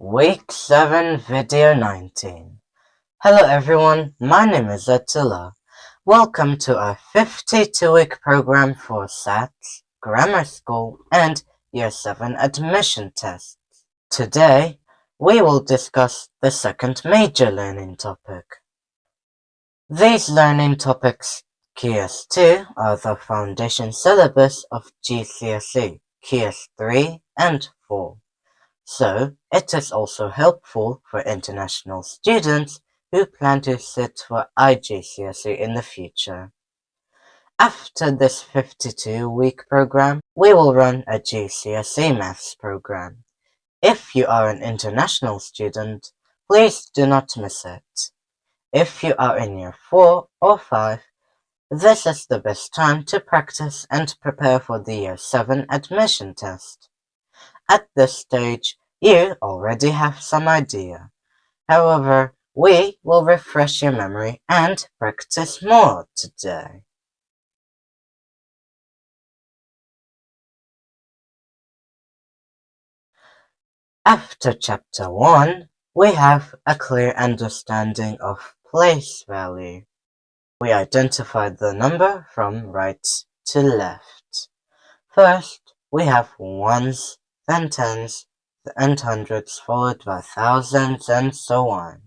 Week 7 Video 19. Hello everyone, my name is Attila. Welcome to our 52-week program for SATs, grammar school, and Year 7 admission tests. Today, we will discuss the second major learning topic. These learning topics, Key 2, are the foundation syllabus of GCSE, Key 3 and 4. So, it is also helpful for international students who plan to sit for IGCSE in the future. After this 52-week program, we will run a GCSE maths program. If you are an international student, please do not miss it. If you are in Year 4 or 5, this is the best time to practice and prepare for the Year 7 admission test. At this stage, you already have some idea. However, we will refresh your memory and practice more today. After Chapter 1, we have a clear understanding of place value. We identified the number from right to left. First, we have ones, then tens, and hundreds, followed by thousands, and so on.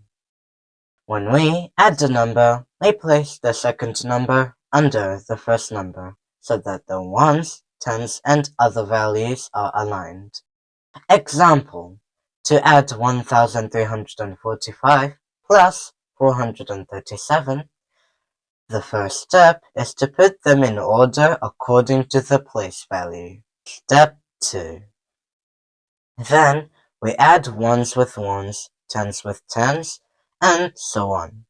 When we add the number, we place the second number under the first number, so that the ones, tens, and other values are aligned. Example: to add 1345 plus 437, the first step is to put them in order according to the place value. Step 2. Then we add ones with ones, tens with tens, and so on.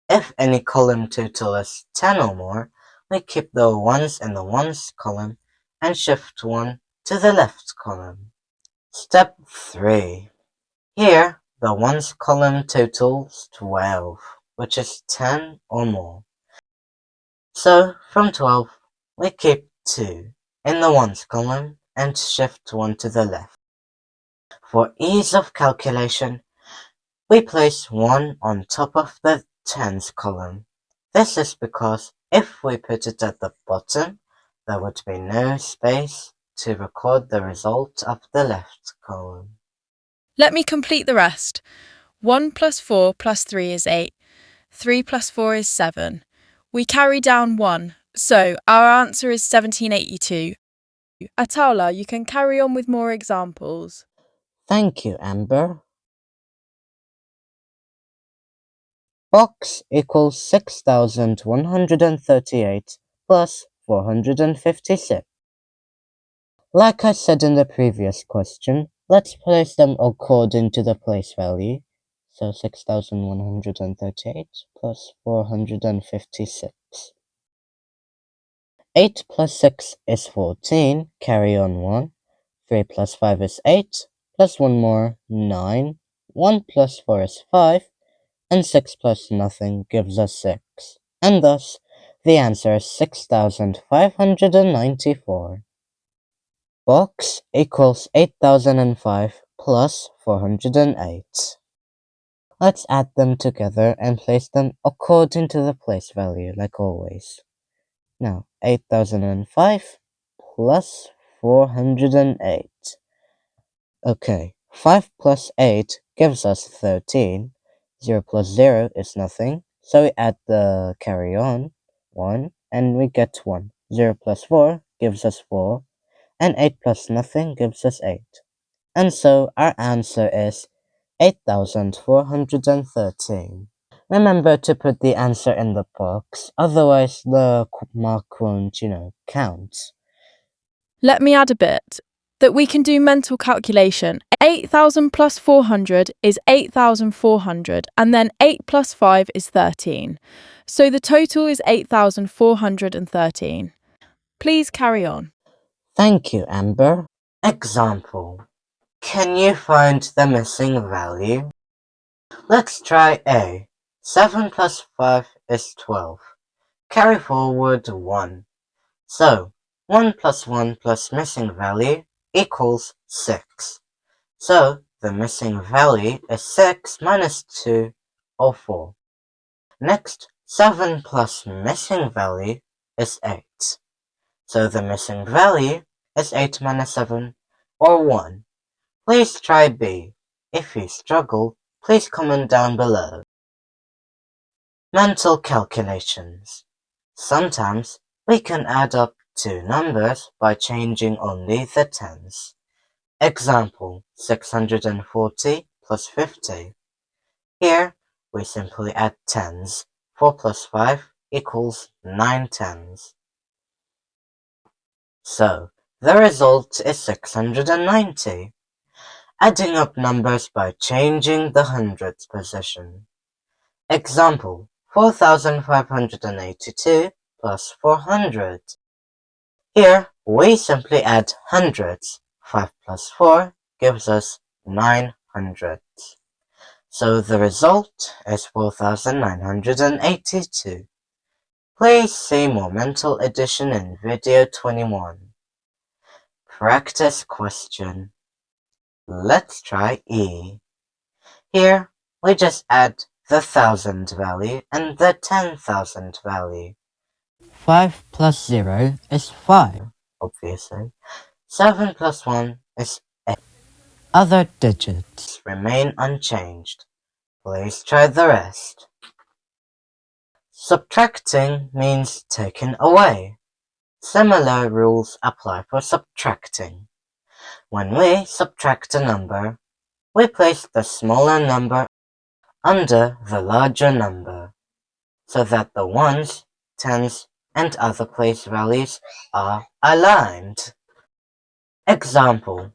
If any column total is 10 or more, we keep the ones in the ones column and shift 1 to the left column. Step 3. Here, the ones column totals 12, which is 10 or more. So, from 12, we keep 2 in the ones column and shift 1 to the left. For ease of calculation, we place 1 on top of the tens column. This is because if we put it at the bottom, there would be no space to record the result of the left column. Let me complete the rest. 1 plus 4 plus 3 is 8. 3 plus 4 is 7. We carry down 1, so our answer is 1782. Ataula, you can carry on with more examples. Thank you, Amber. Box equals 6,138 plus 456. Like I said in the previous question, let's place them according to the place value. So 6,138 plus 456. 8 plus 6 is 14, carry on 1. 3 plus 5 is 8, plus 1 more, 9. 1 plus 4 is 5, and 6 plus nothing gives us 6. And thus, the answer is 6,594. Box equals 8,005 plus 408. Let's add them together and place them according to the place value, like always. Now, 8,005 plus 408. Okay, 5 plus 8 gives us 13. 0 plus 0 is nothing, so we add the carry on, 1, and we get 1. 0 plus 4 gives us 4, and 8 plus nothing gives us 8. And so our answer is 8,413. Remember to put the answer in the box, otherwise the mark won't, count. Let me add a bit, that we can do mental calculation. 8,000 plus 400 is 8,400, and then 8 plus 5 is 13. So the total is 8,413. Please carry on. Thank you, Amber. Example: can you find the missing value? Let's try A. 7 plus 5 is 12. Carry forward 1. So, 1 plus 1 plus missing value equals 6. So, the missing value is 6 minus 2, or 4. Next, 7 plus missing value is 8. So the missing value is 8 minus 7, or 1. Please try B. If you struggle, please comment down below. Mental calculations. Sometimes we can add up two numbers by changing only the tens. Example, 640 plus 50. Here, we simply add tens. 4 plus 5 equals 9 tens. So, the result is 690. Adding up numbers by changing the hundreds position. Example, 4582 plus 400. Here, we simply add hundreds. 5 plus 4 gives us 900. So the result is 4982. Please see more mental addition in video 21. Practice question. Let's try E. Here, we just add the 1000 value and the 10,000 value. 5 plus 0 is 5, obviously. 7 plus 1 is 8. Other digits remain unchanged. Please try the rest. Subtracting means taking away. Similar rules apply for subtracting. When we subtract a number, we place the smaller number under the larger number, so that the ones, tens, and other place values are aligned. Example,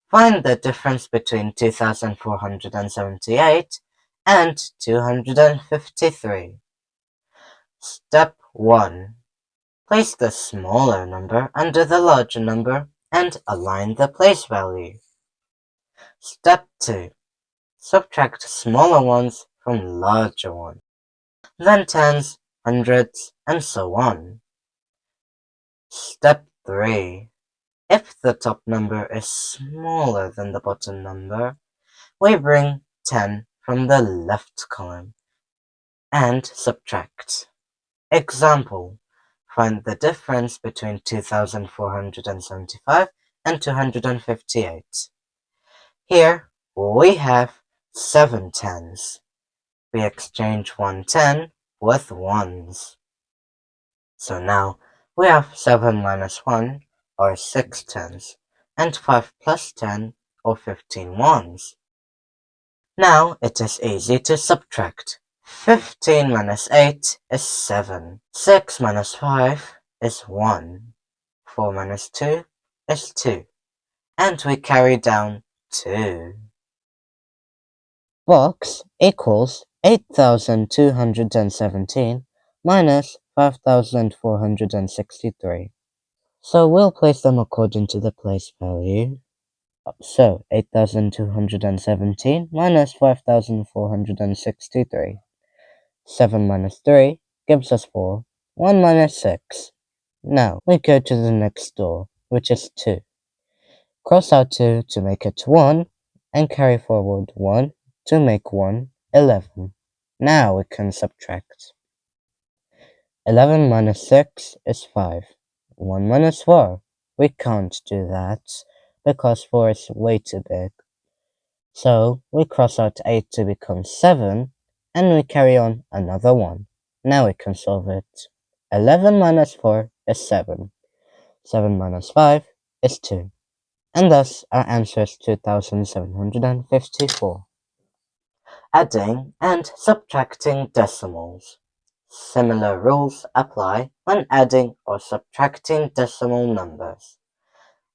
find the difference between 2478 and 253. Step 1. Place the smaller number under the larger number and align the place value. Step 2. Subtract smaller ones from larger ones, then tens, hundreds, and so on. Step 3. If the top number is smaller than the bottom number, we bring 10 from the left column and subtract. Example, find the difference between 2475 and 258. Here we have 7 tens. We exchange 1 10 with ones. So now we have 7 minus 1, or 6 tens, and 5 plus 10, or 15 ones. Now it is easy to subtract. 15 minus 8 is 7. 6 minus 5 is 1. 4 minus 2 is 2. And we carry down 2. Box equals 8,217 minus 5,463. So we'll place them according to the place value. So 8,217 minus 5,463. 7 minus 3 gives us 4. 1 minus 6. Now we go to the next door, which is 2. Cross out 2 to make it 1, and carry forward 1 to make 1 11. Now we can subtract. 11 minus 6 is 5. 1 minus 4. We can't do that, because 4 is way too big. So we cross out 8 to become 7, and we carry on another 1. Now we can solve it. 11 minus 4 is 7. 7 minus 5 is 2. And thus our answer is 2,754. Adding and subtracting decimals. Similar rules apply when adding or subtracting decimal numbers.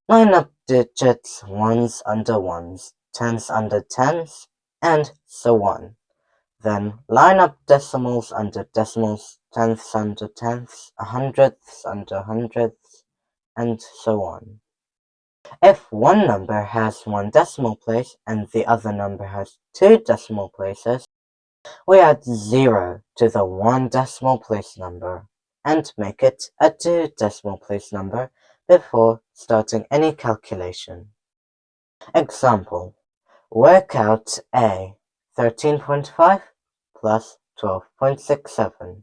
Line up digits ones under ones, tens under tens, and so on. Then line up decimals under decimals, tenths under tenths, hundredths under hundredths, and so on. If one number has one decimal place and the other number has two decimal places, we add 0 to the one decimal place number and make it a two decimal place number before starting any calculation. Example, Work out A, 13.5 plus 12.67.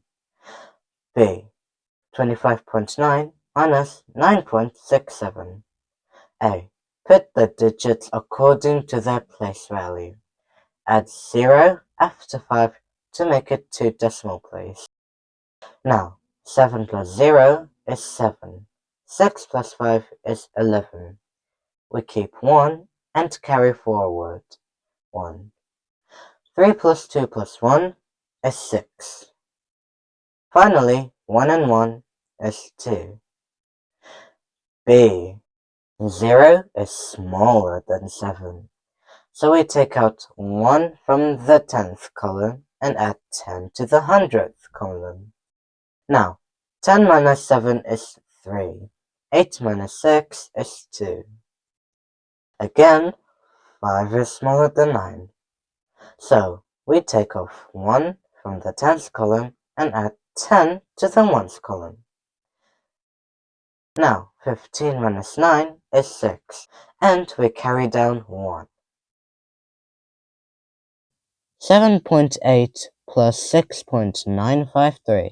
B, 25.9 minus 9.67. A. Put the digits according to their place value. Add 0 after 5 to make it 2 decimal places. Now, 7 plus 0 is 7. 6 plus 5 is 11. We keep 1 and carry forward 1. 3 plus 2 plus 1 is 6. Finally, 1 and 1 is 2. B. 0 is smaller than 7. So we take out 1 from the 10th column and add 10 to the 100th column. Now, 10 minus 7 is 3. 8 minus 6 is 2. Again, 5 is smaller than 9. So we take off 1 from the 10th column and add 10 to the 1st column. Now, 15 minus 9 is 6, and we carry down 1. 7.8 plus 6.953.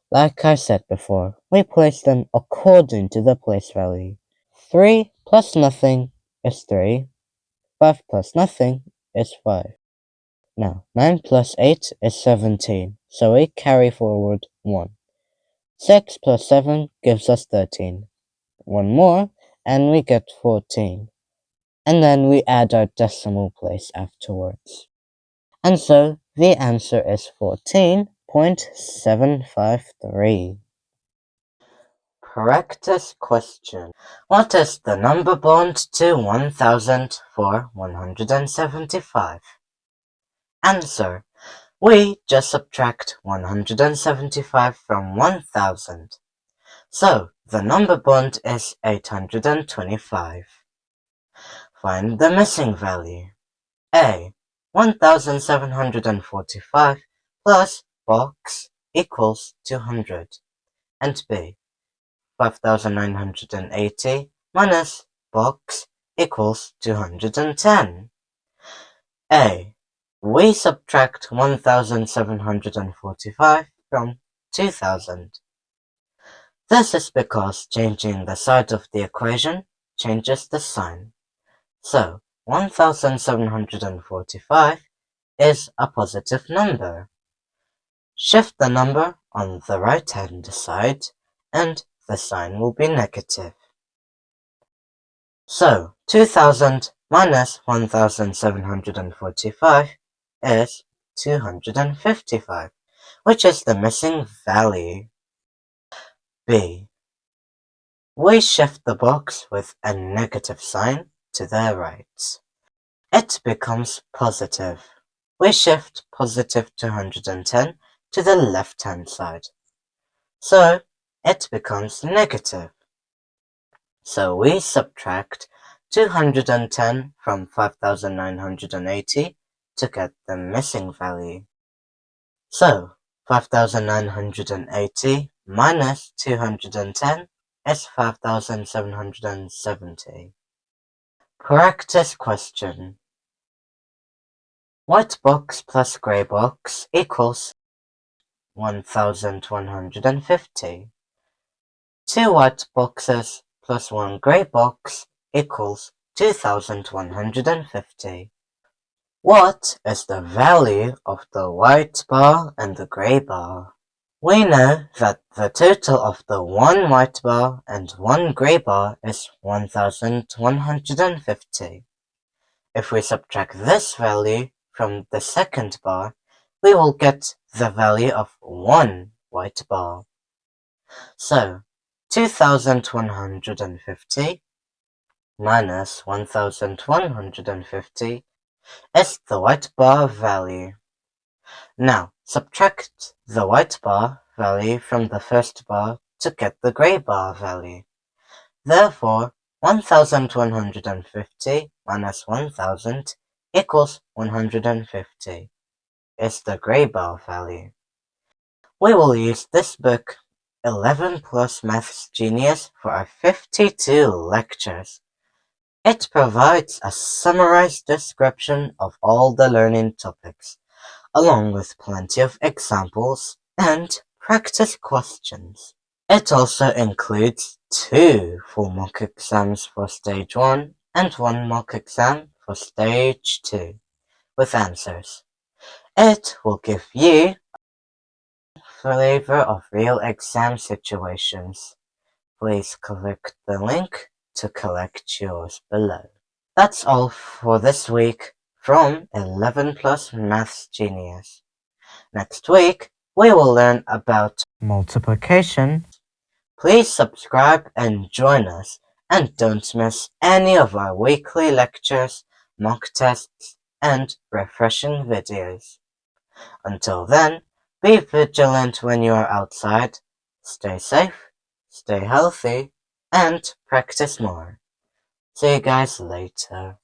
Like I said before, we place them according to the place value. 3 plus nothing is 3. 5 plus nothing is 5. Now, 9 plus 8 is 17, so we carry forward 1. 6 plus 7 gives us 13. 1 more, and we get 14. And then we add our decimal place afterwards. And so, the answer is 14.753. Practice question. What is the number bond to 1000 for 175? Answer. We just subtract 175 from 1000. So, the number bond is 825. Find the missing value. A. 1745 plus box equals 200. And B. 5980 minus box equals 210. A. We subtract 1745 from 2000. This is because changing the side of the equation changes the sign. So, 1745 is a positive number. Shift the number on the right-hand side and the sign will be negative. So, 2000 minus 1745 is 255, which is the missing value. B. We shift the box with a negative sign to the right. It becomes positive. We shift positive 210 to the left-hand side. So, it becomes negative. So we subtract 210 from 5980 to get the missing value. So 5980 minus 210 is 5770. Practice question. White box plus grey box equals 1150. 2 white boxes plus 1 grey box equals 2150. What is the value of the white bar and the grey bar? We know that the total of the 1 white bar and 1 grey bar is 1150. If we subtract this value from the second bar, we will get the value of 1 white bar. So, 2150 minus 1150 is the white bar value. Now, subtract the white bar value from the first bar to get the grey bar value. Therefore, 1150 minus 1000 equals 150 is the grey bar value. We will use this book 11 Plus Maths Genius for our 52 lectures. It provides a summarized description of all the learning topics, along with plenty of examples and practice questions. It also includes 2 full mock exams for Stage 1 and 1 mock exam for Stage 2, with answers. It will give you a flavor of real exam situations. Please click the link to collect yours below. That's all for this week from 11 Plus Maths Genius. Next week, we will learn about multiplication. Please subscribe and join us, and don't miss any of our weekly lectures, mock tests, and refreshing videos. Until then, be vigilant when you are outside, stay safe, stay healthy, and practice more. See you guys later.